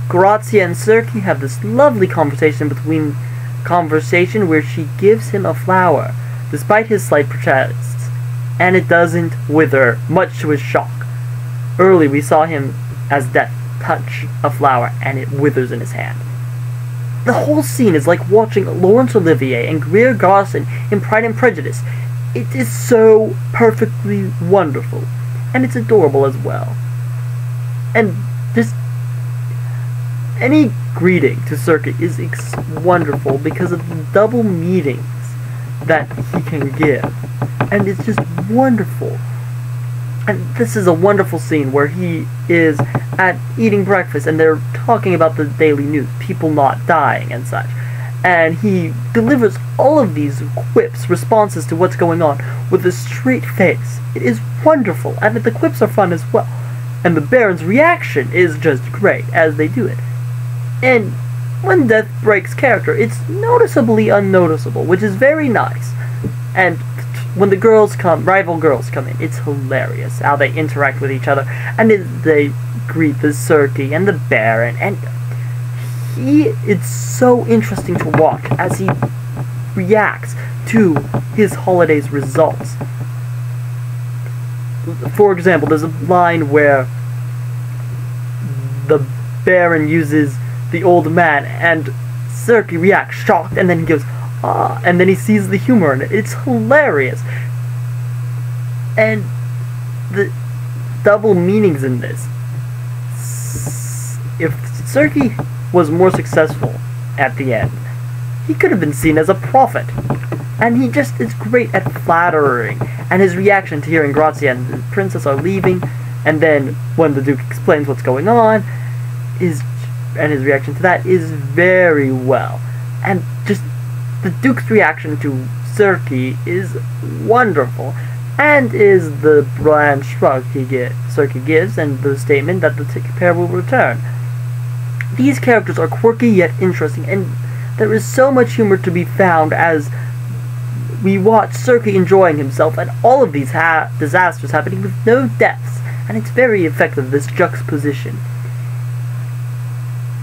Grazia and Serki have this lovely conversation where she gives him a flower, despite his slight protests, and it doesn't wither, much to his shock. Early we saw him, as Death, touch a flower, and it withers in his hand. The whole scene is like watching Laurence Olivier and Greer Garson in Pride and Prejudice. It is so perfectly wonderful, and it's adorable as well. And just any greeting to Serki is wonderful because of the double meanings that he can give, and it's just wonderful. And this is a wonderful scene where he is at eating breakfast and they're talking about the daily news, people not dying and such. And he delivers all of these quips, responses to what's going on, with a straight face. It is wonderful, and the quips are fun as well. And the Baron's reaction is just great as they do it. And when Death breaks character, it's noticeably unnoticeable, which is very nice. And when the rival girls come in, it's hilarious how they interact with each other, and they greet the Serki and the Baron, and it's so interesting to watch as he reacts to his holiday's results. For example, there's a line where the Baron uses the old man, and Serki reacts shocked, and then he goes, "Ah," and then he sees the humor in it. It's hilarious. And the double meanings in this. If Serki was more successful at the end, he could have been seen as a prophet. And he just is great at flattering. And his reaction to hearing Grazia and the princess are leaving, and then when the Duke explains what's going on, and his reaction to that is very well. And just the Duke's reaction to Serki is wonderful, and is the bland shrug Serki gives, and the statement that the pair will return. These characters are quirky yet interesting, and there is so much humor to be found as we watch Serki enjoying himself, and all of these disasters happening with no deaths, and it's very effective, this juxtaposition.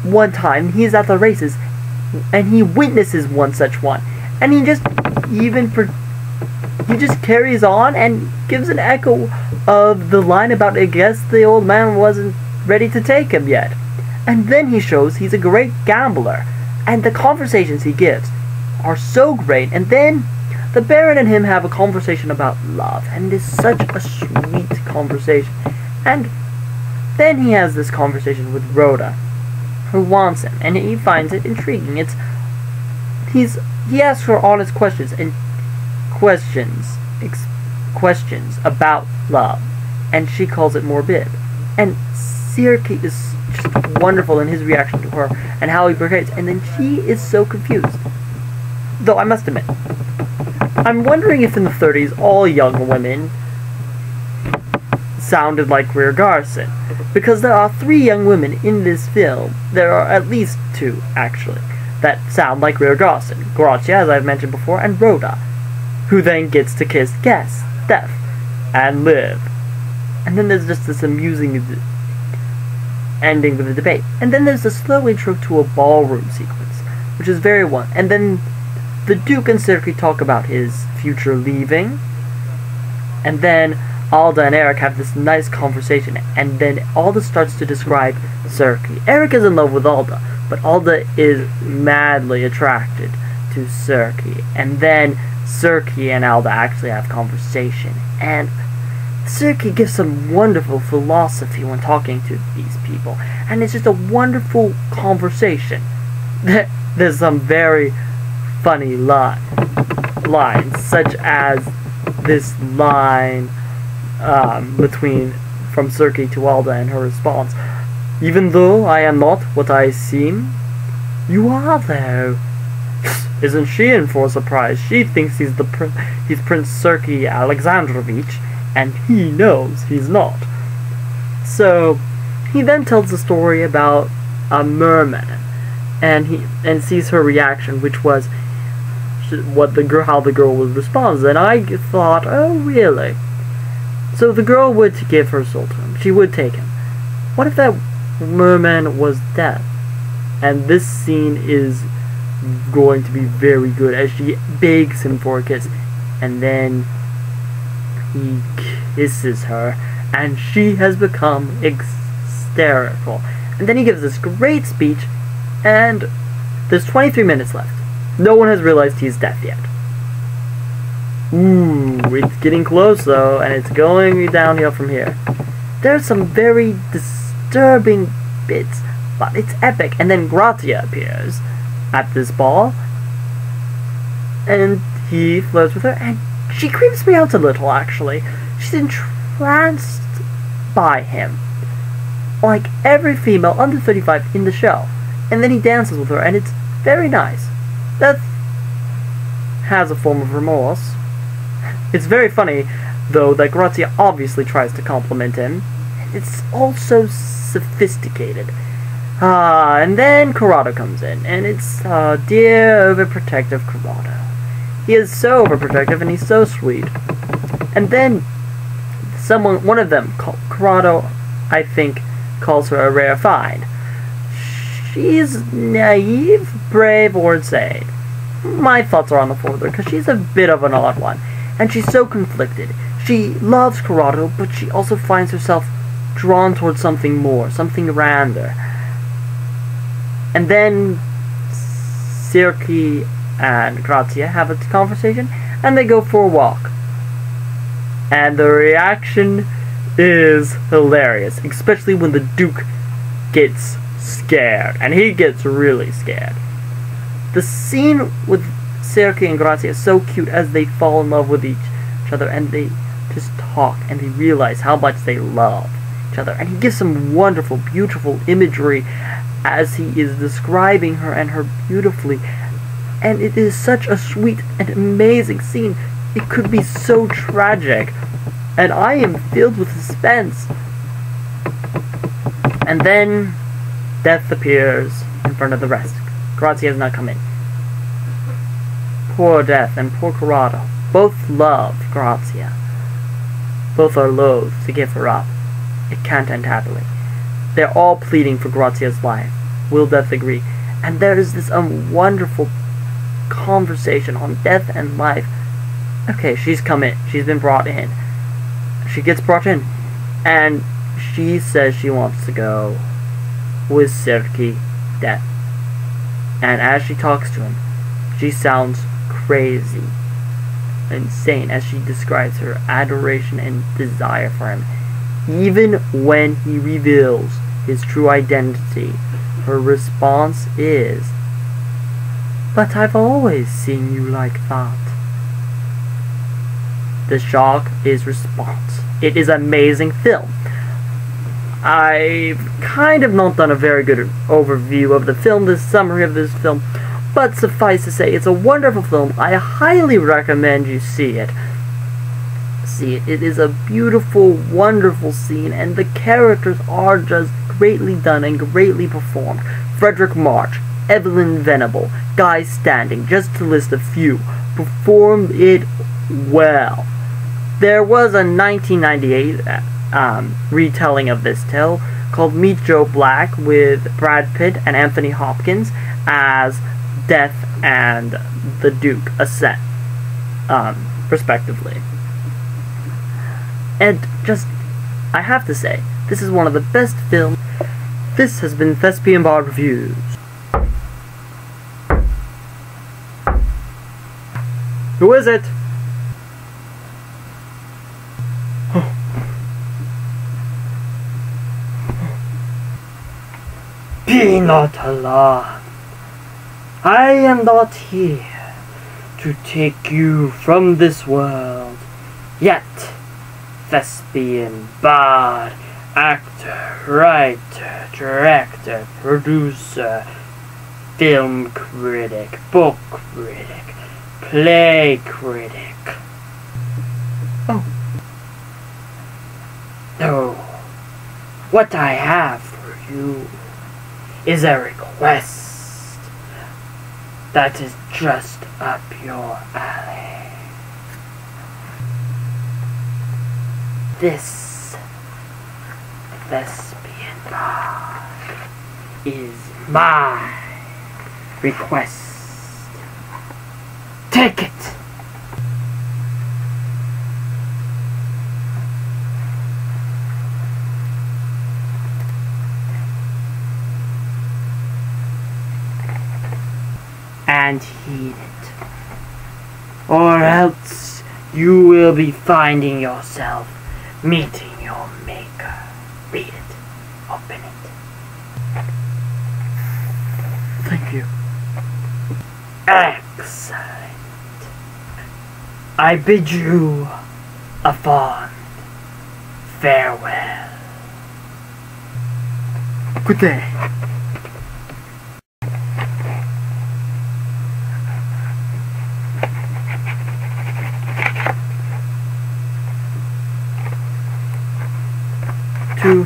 One time, he is at the races, and he witnesses one such one, and he just carries on and gives an echo of the line about, I guess the old man wasn't ready to take him yet. And then he shows he's a great gambler, and the conversations he gives are so great, and then the Baron and him have a conversation about love, and it is such a sweet conversation. And then he has this conversation with Rhoda, who wants him, and he finds it intriguing. He asks her honest questions and questions about love, and she calls it morbid. And Serki is just wonderful in his reaction to her and how he behaves, and then she is so confused. Though I must admit, I'm wondering if in the 30s all young women sounded like Greer Garson, because there are 3 young women in this film. There are at least 2, actually, that sound like Greer Garson. Grazia, as I've mentioned before, and Rhoda, who then gets to kiss Death, and live. And then there's just this amusing ending with the debate. And then there's a slow intro to a ballroom sequence, which is very one. And then the Duke and Serki talk about his future leaving, and then Alda and Eric have this nice conversation, and then Alda starts to describe Serki. Eric is in love with Alda, but Alda is madly attracted to Serki. And then Serki and Alda actually have conversation, and Serki gives some wonderful philosophy when talking to these people, and it's just a wonderful conversation. There's some very funny lines, such as this line from Serki to Alda and her response: "Even though I am not what I seem, you are though." Isn't she in for a surprise? She thinks he's Prince Serki Alexandrovich, and he knows he's not. So he then tells the story about a merman, and sees her reaction, which was how the girl would respond. And I thought, oh really? So the girl would give her soul to him. She would take him. What if that merman was Death? And this scene is going to be very good as she begs him for a kiss. And then he kisses her, and she has become hysterical. And then he gives this great speech, and there's 23 minutes left. No one has realized he's deaf yet. Ooh, it's getting close though, and it's going downhill from here. There's some very disturbing bits, but it's epic. And then Grazia appears at this ball, and he flirts with her, and she creeps me out a little, actually. She's entranced by him, like every female under 35 in the show. And then he dances with her, and it's very nice. That has a form of remorse. It's very funny, though, that Grazia obviously tries to compliment him. It's also sophisticated. And then Corrado comes in, and it's dear overprotective Corrado. He is so overprotective, and he's so sweet. And then one of them, Corrado, I think, calls her a rare find. She's naive, brave, or insane. My thoughts are on the former, because she's a bit of an odd one. And she's so conflicted. She loves Corrado, but she also finds herself drawn towards something more, something grander. And then Circe and Grazia have a conversation, and they go for a walk. And the reaction is hilarious, especially when the Duke gets scared, and he gets really scared. The scene with Circe and Grazia is so cute as they fall in love with each other, and they just talk, and they realize how much they love each other. And he gives some wonderful, beautiful imagery as he is describing her and her beautifully. And it is such a sweet and amazing scene. It could be so tragic, and I am filled with suspense. And then Death appears in front of the rest. Grazia has not come in. Poor Death and poor Corrado both love Grazia. Both are loath to give her up. It can't end happily. They're all pleading for Grazia's life. Will Death agree? And there is this wonderful conversation on death and life. Okay, she's come in. She's been brought in. She gets brought in, and she says she wants to go with Circe, Death. And as she talks to him, she sounds crazy, insane, as she describes her adoration and desire for him. Even when he reveals his true identity, her response is, "But I've always seen you like that." The shock is response. It is an amazing film. I've kind of not done a very good overview of the film, this summary of this film, but suffice to say, it's a wonderful film. I highly recommend you see it. It is a beautiful, wonderful scene, and the characters are just greatly done and greatly performed. Frederick March, Evelyn Venable, Guy Standing, just to list a few, performed it well. There was a 1998 retelling of this tale called Meet Joe Black with Brad Pitt and Anthony Hopkins as Death and the Duke Ascent, respectively. And just, I have to say, this is one of the best films. This has been Thespian Bar Reviews. Who is it? Be not alarmed. I am not here to take you from this world. Yet, Thespian, bard, actor, writer, director, producer, film critic, book critic, play critic. Oh. No. What I have for you is a request that is just up your alley. This Thespian bar is my request. Take it! And heed it. Or else you will be finding yourself meeting your maker. Read it. Open it. Thank you. Excellent. I bid you a fond farewell. Good day. To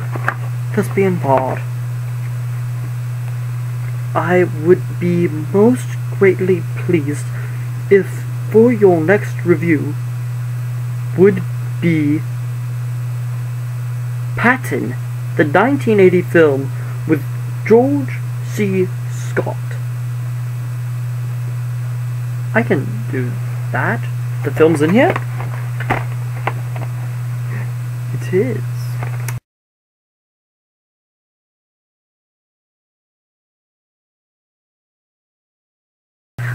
Thespian Bard. I would be most greatly pleased if for your next review would be Patton, the 1980 film with George C. Scott. I can do that. The film's in here? It is.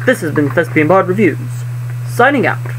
This has been Thespian Bard Reviews, signing out.